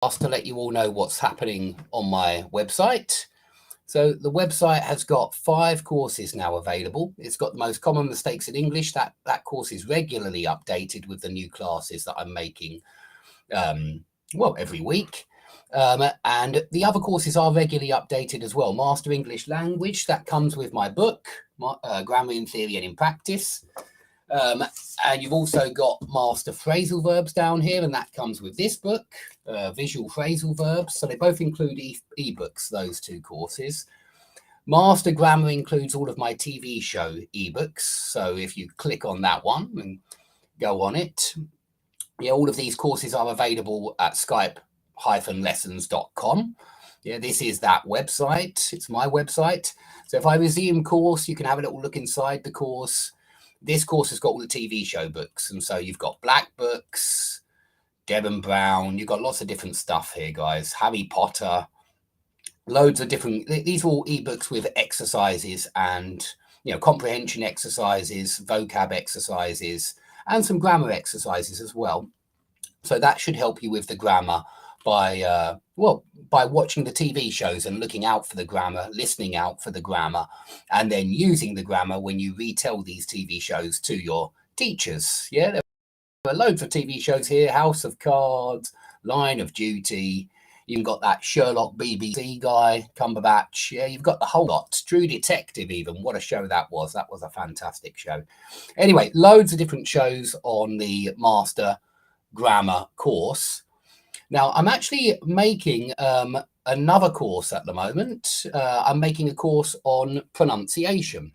to let you all know what's happening on my website. So the website has got 5 courses now available. It's got the most common mistakes in English. That course is regularly updated with the new classes that I'm making, every week. And the other courses are regularly updated as well. Master English Language, that comes with my book, Grammar in Theory and in Practice. And you've also got Master Phrasal Verbs down here, and that comes with this book, Visual Phrasal Verbs. So they both include ebooks, those 2 courses. Master Grammar includes all of my TV show ebooks. So if you click on that one and go on it, all of these courses are available at Skype-lessons.com. This is that website. It's my website. So if I resume course, you can have a little look inside the course. This course has got all the TV show books. And so you've got Black Books, Devon Brown. You've got lots of different stuff here, guys. Harry Potter, loads of different. These are all ebooks with exercises and, comprehension exercises, vocab exercises, and some grammar exercises as well. So that should help you with the grammar by watching the TV shows and looking out for the grammar, listening out for the grammar, and then using the grammar when you retell these TV shows to your teachers. There are loads of TV shows here: House of Cards, Line of Duty. You've got that Sherlock BBC guy, Cumberbatch. You've got the whole lot. True Detective even. What a show that was. That was a fantastic show. Anyway, loads of different shows on the Master Grammar course. Now, I'm actually making another course at the moment. I'm making a course on pronunciation.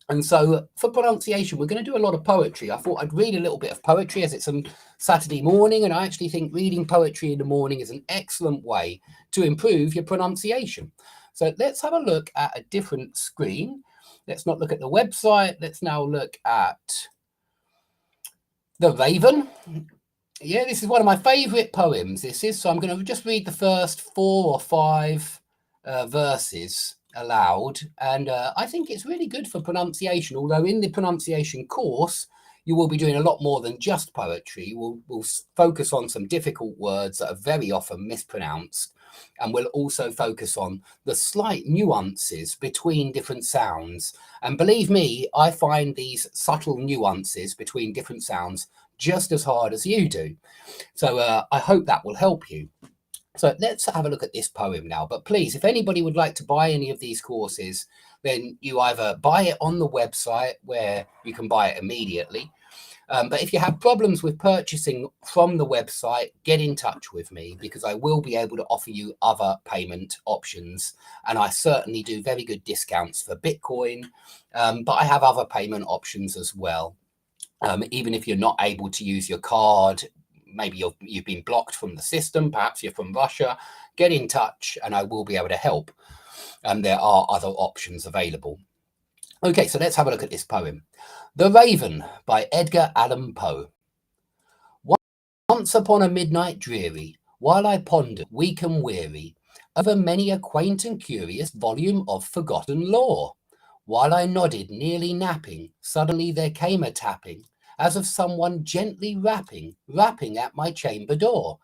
And so for pronunciation, we're going to do a lot of poetry. I thought I'd read a little bit of poetry as it's a Saturday morning. And I actually think reading poetry in the morning is an excellent way to improve your pronunciation. So let's have a look at a different screen. Let's not look at the website. Let's now look at The Raven. This is one of my favorite poems. So I'm going to just read the first 4 or 5 verses aloud. And I think it's really good for pronunciation, although in the pronunciation course, you will be doing a lot more than just poetry. We'll focus on some difficult words that are very often mispronounced. And we'll also focus on the slight nuances between different sounds. And believe me, I find these subtle nuances between different sounds just as hard as you do. So I hope that will help you. So let's have a look at this poem now. But please, if anybody would like to buy any of these courses, then you either buy it on the website where you can buy it immediately. But if you have problems with purchasing from the website, get in touch with me, because I will be able to offer you other payment options. And I certainly do very good discounts for Bitcoin, but I have other payment options as well. Even if you're not able to use your card, maybe you've been blocked from the system, perhaps you're from Russia, get in touch and I will be able to help. There are other options available. Okay, so let's have a look at this poem. The Raven by Edgar Allan Poe. Once upon a midnight dreary, while I pondered, weak and weary, over many a quaint and curious volume of forgotten lore, while I nodded, nearly napping, suddenly there came a tapping, as of someone gently rapping at my chamber door.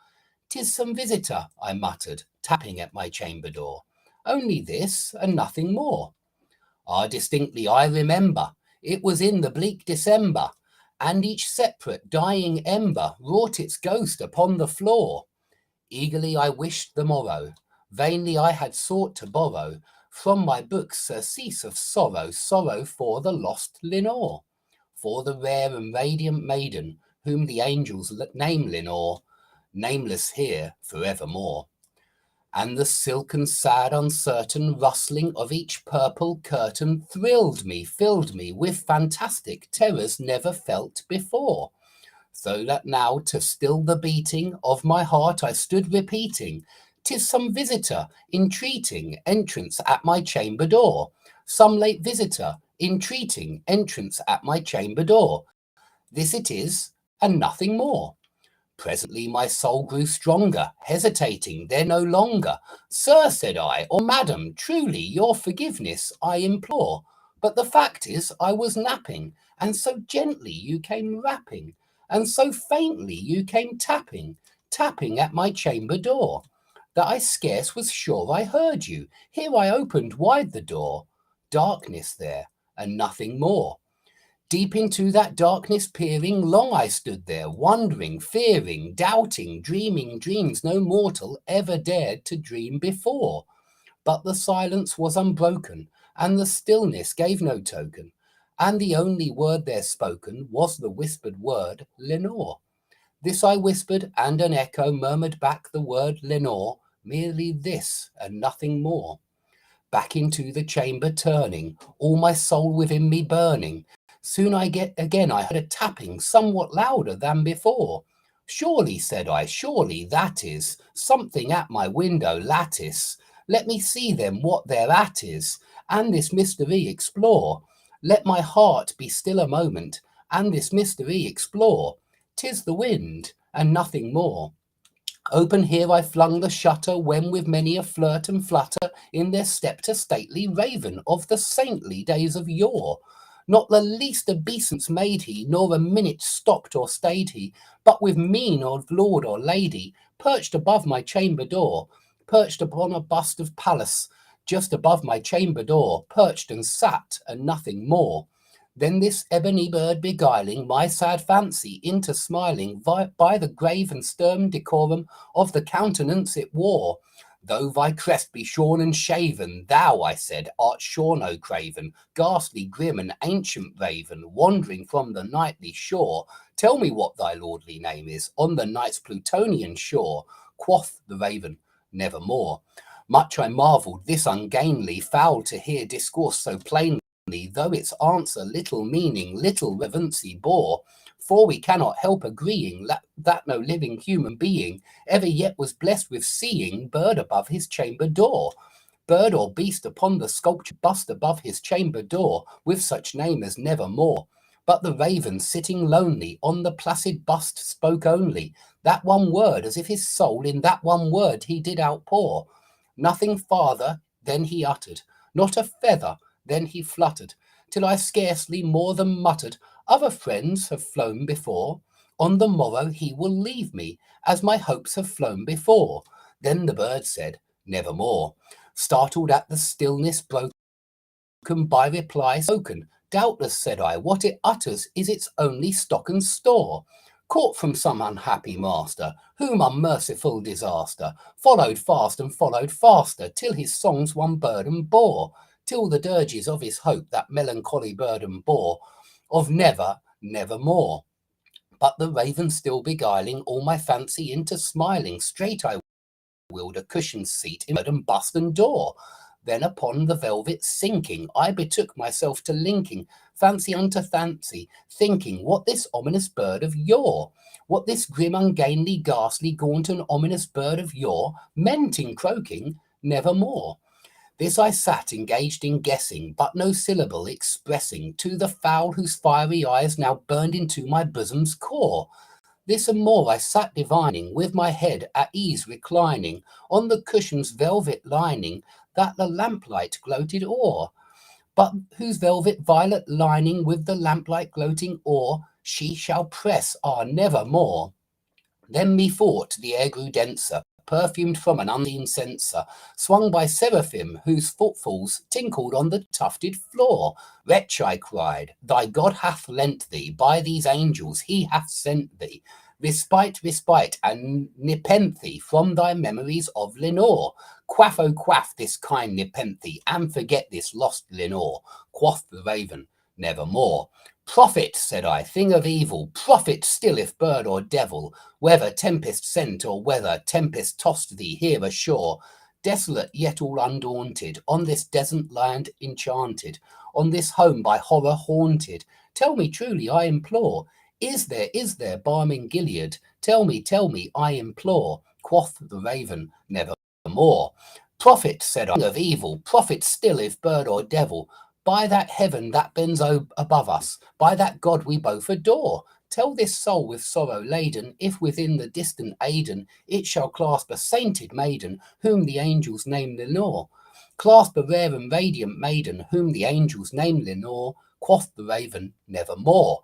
"'Tis some visitor," I muttered, tapping at my chamber door. "Only this, and nothing more." Distinctly I remember, it was in the bleak December, and each separate dying ember wrought its ghost upon the floor. Eagerly I wished the morrow, vainly I had sought to borrow from my books surcease of sorrow, sorrow for the lost Lenore, for the rare and radiant maiden whom the angels name Lenore, nameless here forevermore. And the silken, sad, uncertain rustling of each purple curtain thrilled me, filled me with fantastic terrors never felt before. So that now, to still the beating of my heart, I stood repeating, "'Tis some visitor entreating entrance at my chamber door, some late visitor entreating entrance at my chamber door. This it is, and nothing more." Presently my soul grew stronger, hesitating there no longer. "Sir," said I, "or madam, truly your forgiveness I implore. But the fact is I was napping, and so gently you came rapping, and so faintly you came tapping. tapping at my chamber door, that I scarce was sure I heard you. Here I opened wide the door, darkness there, and nothing more. Deep into that darkness peering, long I stood there, wondering, fearing, doubting, dreaming dreams no mortal ever dared to dream before. But the silence was unbroken, and the stillness gave no token, and the only word there spoken was the whispered word, Lenore. This I whispered, and an echo murmured back the word Lenore, merely this, and nothing more. Back into the chamber turning, all my soul within me burning, soon I heard a tapping somewhat louder than before. Surely, said I, surely that is something at my window lattice. Let me see then what thereat is, and this mystery explore. Let my heart be still a moment, and this mystery explore. 'Tis the wind, and nothing more. Open here I flung the shutter, when with many a flirt and flutter in there stepped a stately raven of the saintly days of yore. Not the least obeisance made he, nor a minute stopped or stayed he, but with mien of lord or lady, perched above my chamber door, perched upon a bust of Pallas, just above my chamber door, perched and sat, and nothing more. Then this ebony bird beguiling my sad fancy into smiling by the grave and stern decorum of the countenance it wore. Though thy crest be shorn and shaven, thou, I said, art shorn, O craven, ghastly, grim, and ancient raven, wandering from the nightly shore. Tell me what thy lordly name is on the night's Plutonian shore. Quoth the raven, nevermore. Much I marvelled this ungainly fowl to hear discourse so plainly, though its answer little meaning, little reverency bore. For we cannot help agreeing that no living human being ever yet was blessed with seeing bird above his chamber door, bird or beast upon the sculptured bust above his chamber door, with such name as nevermore. But the raven sitting lonely on the placid bust spoke only that one word, as if his soul in that one word he did outpour. Nothing farther then he uttered, not a feather then he fluttered, till I scarcely more than muttered, other friends have flown before. On the morrow he will leave me, as my hopes have flown before. Then the bird said, nevermore. Startled at the stillness broken by reply spoken. Doubtless, said I, what it utters is its only stock and store. Caught from some unhappy master, whom unmerciful disaster followed fast and followed faster, till his songs one burden bore, till the dirges of his hope that melancholy burden bore, of never, nevermore. But the raven still beguiling all my fancy into smiling, straight I willed a cushioned seat in bed and bust and door. Then upon the velvet sinking, I betook myself to linking fancy unto fancy, thinking what this ominous bird of yore, what this grim, ungainly, ghastly, gaunt and ominous bird of yore meant in croaking nevermore. This I sat engaged in guessing, but no syllable expressing to the fowl whose fiery eyes now burned into my bosom's core. This and more I sat divining, with my head at ease reclining on the cushion's velvet lining that the lamplight gloated o'er, but whose velvet violet lining with the lamplight gloating o'er she shall press, nevermore. Then methought the air grew denser, perfumed from an unseen censer, swung by seraphim whose footfalls tinkled on the tufted floor. Wretch, I cried, thy God hath lent thee, by these angels he hath sent thee, respite, and nepenthe from thy memories of Lenore. Quaff, oh quaff this kind nepenthe, and forget this lost Lenore. Quoth the raven, nevermore. Prophet, said I, thing of evil, prophet still if bird or devil, whether tempest sent or whether tempest tossed thee here ashore, desolate yet all undaunted, on this desert land enchanted, on this home by horror haunted. Tell me truly, I implore, is there balm in Gilead? Tell me, I implore. Quoth the raven, nevermore. Prophet, said I, of evil, prophet still if bird or devil, by that heaven that bends above us, by that God we both adore, tell this soul with sorrow laden, if within the distant Aidenn it shall clasp a sainted maiden, whom the angels name Lenore. Clasp a rare and radiant maiden, whom the angels name Lenore. Quoth the raven, nevermore.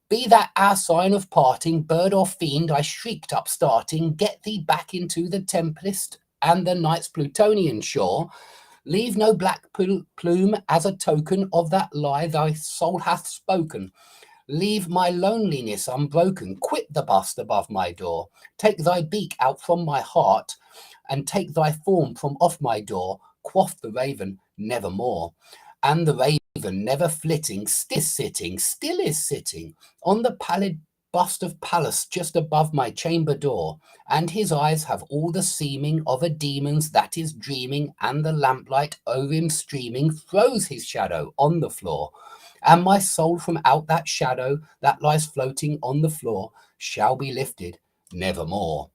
Be that our sign of parting, bird or fiend, I shrieked upstarting, get thee back into the Tempest and the night's Plutonian shore. Leave no black plume as a token of that lie thy soul hath spoken. Leave my loneliness unbroken. Quit the bust above my door. Take thy beak out from my heart, and take thy form from off my door. Quoth the raven, nevermore. And the raven, never flitting, still is sitting on the pallid bust of Pallas just above my chamber door, and his eyes have all the seeming of a demon's that is dreaming, and the lamplight o'er him streaming throws his shadow on the floor. And my soul from out that shadow that lies floating on the floor shall be lifted nevermore.